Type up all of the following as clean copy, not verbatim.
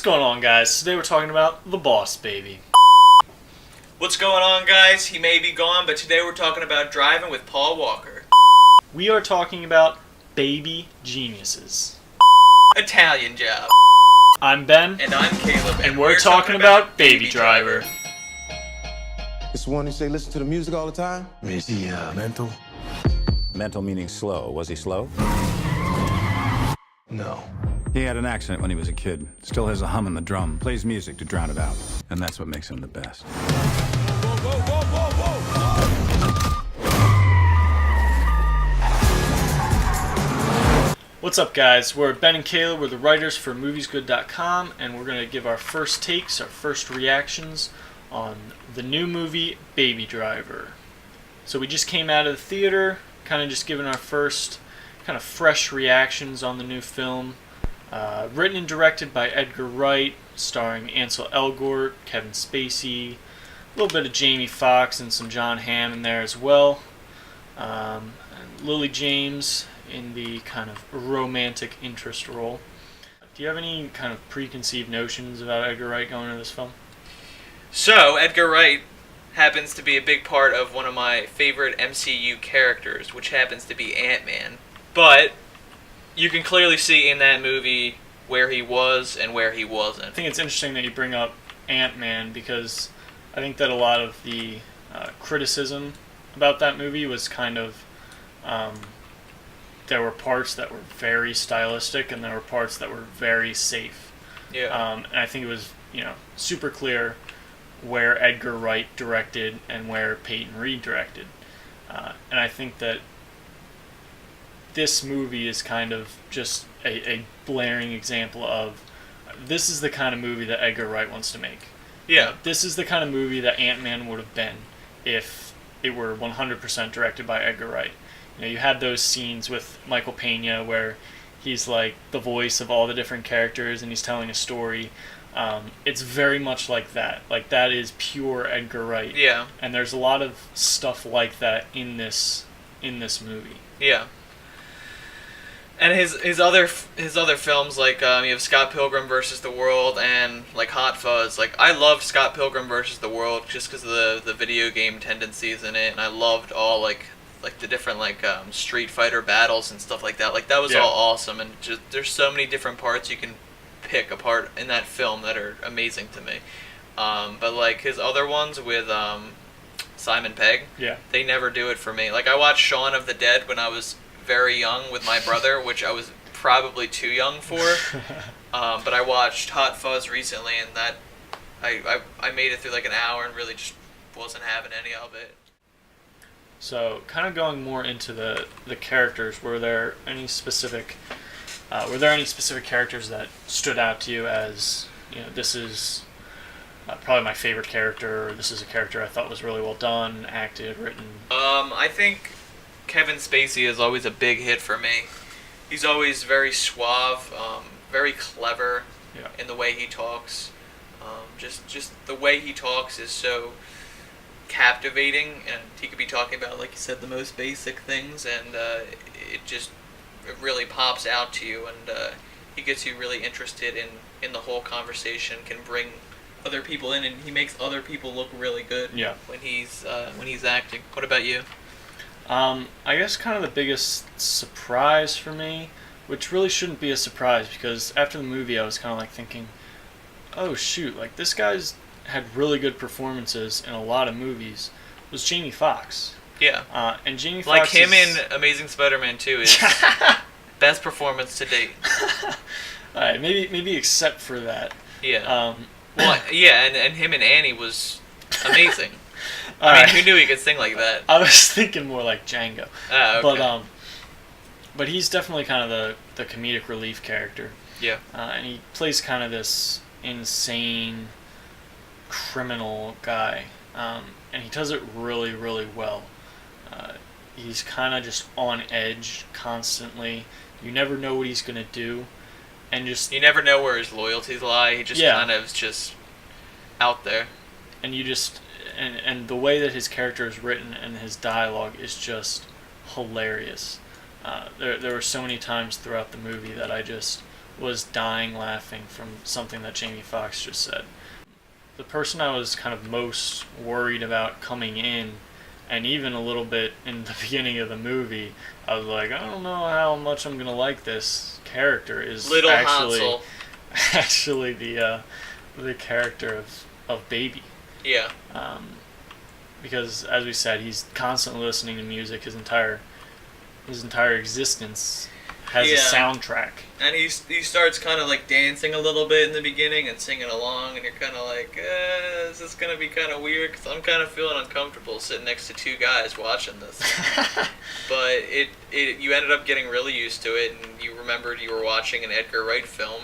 going on, guys? Today we're talking about The Boss Baby. What's going on, guys? He may be gone, but today we're talking about Driving with Paul Walker. We are talking about baby geniuses. Italian Job. I'm Ben. And I'm Caleb. And we're talking about Baby Driver. It's the one who say listen to the music all the time? Is he mental? Mental meaning slow. Was he slow? No. He had an accident when he was a kid. Still has a hum in the drum. Plays music to drown it out. And that's what makes him the best. What's up, guys? We're Ben and Caleb. We're the writers for MOVIESGUD.com, and we're going to give our first takes, our first reactions on the new movie, Baby Driver. So we just came out of the theater, kind of just giving our first kind of fresh reactions on the new film. Written and directed by Edgar Wright, starring Ansel Elgort, Kevin Spacey, a little bit of Jamie Foxx and some John Hamm in there as well. And Lily James in the kind of romantic interest role. Do you have any kind of preconceived notions about Edgar Wright going into this film? So, Edgar Wright happens to be a big part of one of my favorite MCU characters, which happens to be Ant-Man. But you can clearly see in that movie where he was and where he wasn't. I think it's interesting that you bring up Ant-Man because I think that a lot of the criticism about that movie was kind of there were parts that were very stylistic and there were parts that were very safe. Yeah. And I think it was super clear where Edgar Wright directed and where Peyton Reed directed. And I think that this movie is kind of just a blaring example of this is the kind of movie that Edgar Wright wants to make. Yeah. This is the kind of movie that Ant-Man would have been if it were 100% directed by Edgar Wright. You had those scenes with Michael Pena where he's like the voice of all the different characters and he's telling a story. It's very much like that. Like, that is pure Edgar Wright. Yeah. And there's a lot of stuff like that in this movie. Yeah. And his other films, like you have Scott Pilgrim versus the World and like Hot Fuzz. Like, I loved Scott Pilgrim versus the World just because of the video game tendencies in it, and I loved all like the different Street Fighter battles and stuff like that. Like, that was all awesome, and just there's so many different parts you can pick apart in that film that are amazing to me. But like his other ones with Simon Pegg, they never do it for me. Like, I watched Shaun of the Dead when I was very young with my brother, which I was probably too young for. But I watched Hot Fuzz recently, and that I made it through like an hour and really just wasn't having any of it. So, kind of going more into the characters, were there any specific characters that stood out to you as, this is probably my favorite character, or this is a character I thought was really well done, acted, written? I think Kevin Spacey is always a big hit for me. He's always very suave, very clever in the way he talks. Just the way he talks is so captivating, and he could be talking about, like you said, the most basic things, and it really pops out to you, and he gets you really interested in the whole conversation, can bring other people in, and he makes other people look really good when he's acting. What about you? I guess kind of the biggest surprise for me, which really shouldn't be a surprise, because after the movie I was kind of like thinking, oh shoot, like this guy's had really good performances in a lot of movies, was Jamie Foxx. Yeah. And Jamie Foxx, like him in Amazing Spider-Man 2 is best performance to date. Alright, maybe except for that. Yeah. And him and Annie was amazing. I mean, who knew he could sing like that? I was thinking more like Django. Okay. But he's definitely kind of the comedic relief character. Yeah. And he plays kind of this insane criminal guy. And he does it really, really well. He's kind of just on edge constantly. You never know what he's going to do. And you never know where his loyalties lie. He just kind of is just out there. And you just... And the way that his character is written and his dialogue is just hilarious. There were so many times throughout the movie that I just was dying laughing from something that Jamie Foxx just said. The person I was kind of most worried about coming in, and even a little bit in the beginning of the movie, I was like, I don't know how much I'm gonna like this character. Is Little actually Hansel. actually the character of Baby. Yeah. Because as we said, he's constantly listening to music. His entire existence has a soundtrack. And he starts kind of like dancing a little bit in the beginning and singing along, and you're kind of like, is this going to be kind of weird? Because I'm kind of feeling uncomfortable sitting next to two guys watching this. But you ended up getting really used to it, and you remembered you were watching an Edgar Wright film.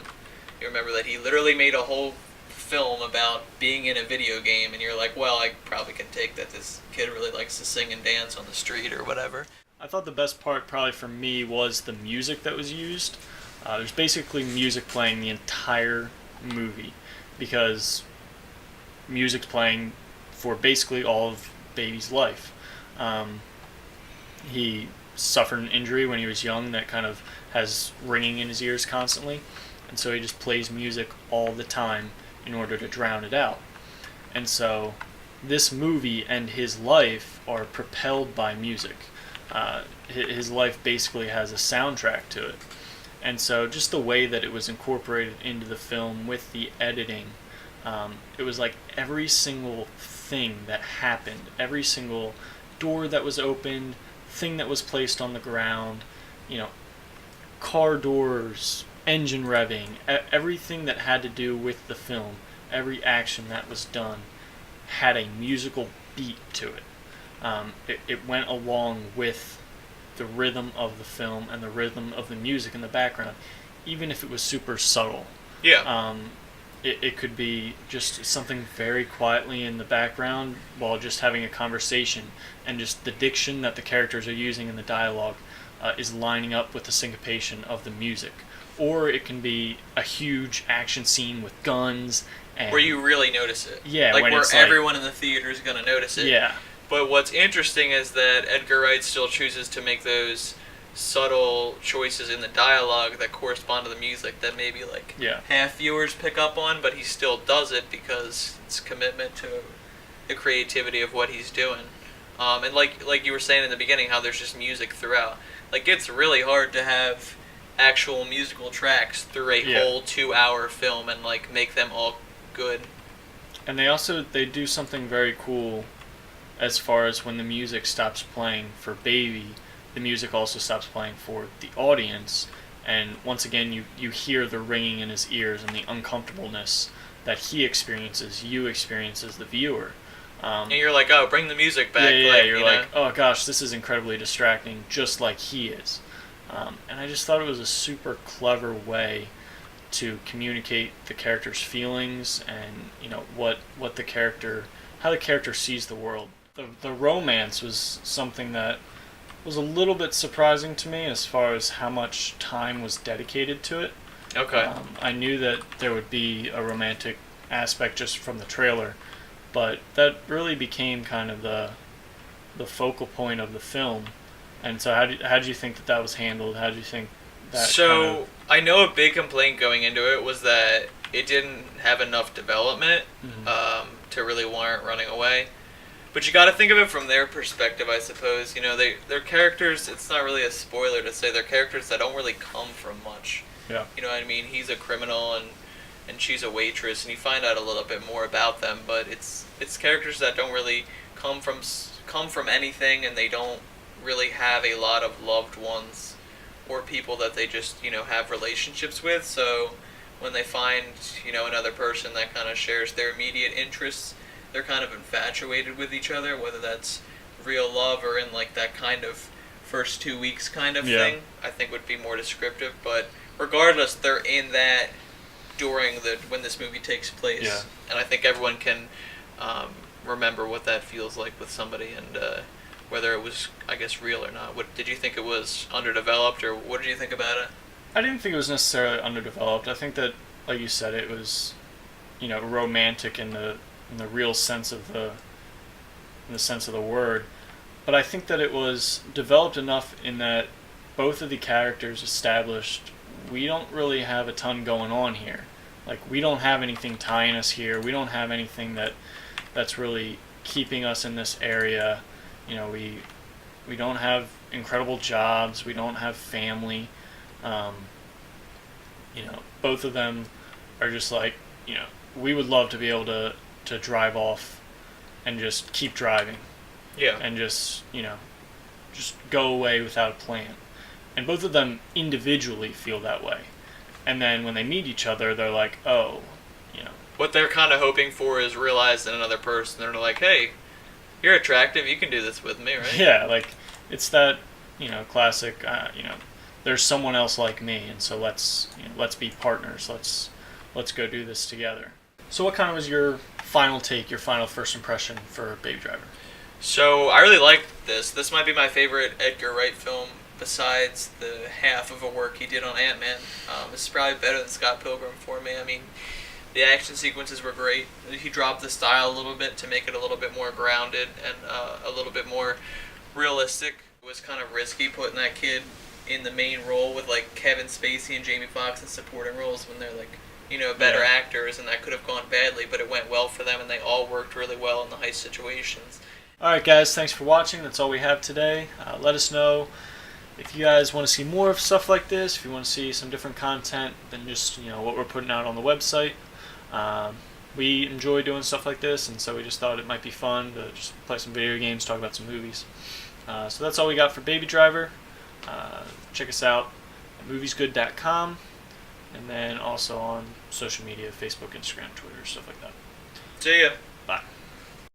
You remember that he literally made a whole film about being in a video game, and you're like, well, I probably can take that this kid really likes to sing and dance on the street or whatever. I thought the best part probably for me was the music that was used. There's basically music playing the entire movie, because music's playing for basically all of Baby's life. He suffered an injury when he was young that kind of has ringing in his ears constantly, and so he just plays music all the time in order to drown it out. And so this movie and his life are propelled by music. His life basically has a soundtrack to it. And so just the way that it was incorporated into the film with the editing, it was like every single thing that happened, every single door that was opened, thing that was placed on the ground, car doors, engine revving, everything that had to do with the film, every action that was done had a musical beat to it. It went along with the rhythm of the film and the rhythm of the music in the background, even if it was super subtle. Yeah. It could be just something very quietly in the background while just having a conversation, and just the diction that the characters are using in the dialogue is lining up with the syncopation of the music. Or it can be a huge action scene with guns. And where you really notice it. Yeah. Like when where it's everyone in the theater is going to notice it. Yeah. But what's interesting is that Edgar Wright still chooses to make those subtle choices in the dialogue that correspond to the music that maybe half viewers pick up on, but he still does it because it's commitment to the creativity of what he's doing. And like you were saying in the beginning, how there's just music throughout. Like, it's really hard to have actual musical tracks through a whole 2-hour film and make them all good. And they do something very cool as far as when the music stops playing for Baby, the music also stops playing for the audience, and once again you hear the ringing in his ears and the uncomfortableness that he experiences, you experience as the viewer. And you're like, oh, bring the music back. You're like, oh gosh, this is incredibly distracting, just like he is. And I just thought it was a super clever way to communicate the character's feelings and what the character, how the character sees the world. The romance was something that was a little bit surprising to me as far as how much time was dedicated to it. Okay. I knew that there would be a romantic aspect just from the trailer, but that really became kind of the focal point of the film. And so how did you think that was handled? How did you think that So, I know a big complaint going into it was that it didn't have enough development to really warrant running away. But you got to think of it from their perspective, I suppose. They're characters, it's not really a spoiler to say, they're characters that don't really come from much. Yeah. You know what I mean? He's a criminal and she's a waitress, and you find out a little bit more about them, but it's characters that don't really come from anything, and they don't really have a lot of loved ones or people that they just, have relationships with. So when they find, another person that kind of shares their immediate interests, they're kind of infatuated with each other, whether that's real love or in that kind of first 2 weeks kind of thing, I think would be more descriptive. But regardless, they're in that during when this movie takes place. Yeah. And I think everyone can remember what that feels like with somebody, and whether it was, I guess, real or not. What did you think it was underdeveloped, or what did you think about it? I didn't think it was necessarily underdeveloped. I think that, like you said, it was, romantic in the real sense of the word. But I think that it was developed enough in that both of the characters established we don't really have a ton going on here. Like, we don't have anything tying us here. We don't have anything that's really keeping us in this area. You know, we don't have incredible jobs. We don't have family. You know, both of them are just like, you know, we would love to be able to drive off and just keep driving. Yeah. And just, you know, just go away without a plan. And both of them individually feel that way. And then when they meet each other, they're like, oh, you know. What they're kind of hoping for is realized in another person. They're like, hey, you're attractive. You can do this with me, right? Yeah, like, it's that, you know, classic, you know, there's someone else like me, and so let's be partners. Let's go do this together. So what kind of was your final take, your final first impression for Baby Driver? So I really liked this. This might be my favorite Edgar Wright film besides the half of a work he did on Ant-Man. This is probably better than Scott Pilgrim for me. I mean, the action sequences were great. He dropped the style a little bit to make it a little bit more grounded and a little bit more realistic. It was kind of risky putting that kid in the main role with like Kevin Spacey and Jamie Foxx in supporting roles when they're like, you know, better actors, and that could have gone badly, but it went well for them and they all worked really well in the heist situations. Alright guys, thanks for watching. That's all we have today. Let us know if you guys want to see more of stuff like this, if you want to see some different content than just, you know, what we're putting out on the website. We enjoy doing stuff like this, and so we just thought it might be fun to just play some video games, talk about some movies. So that's all we got for Baby Driver. Check us out at moviesgood.com, and then also on social media, Facebook, Instagram, Twitter, stuff like that. See ya.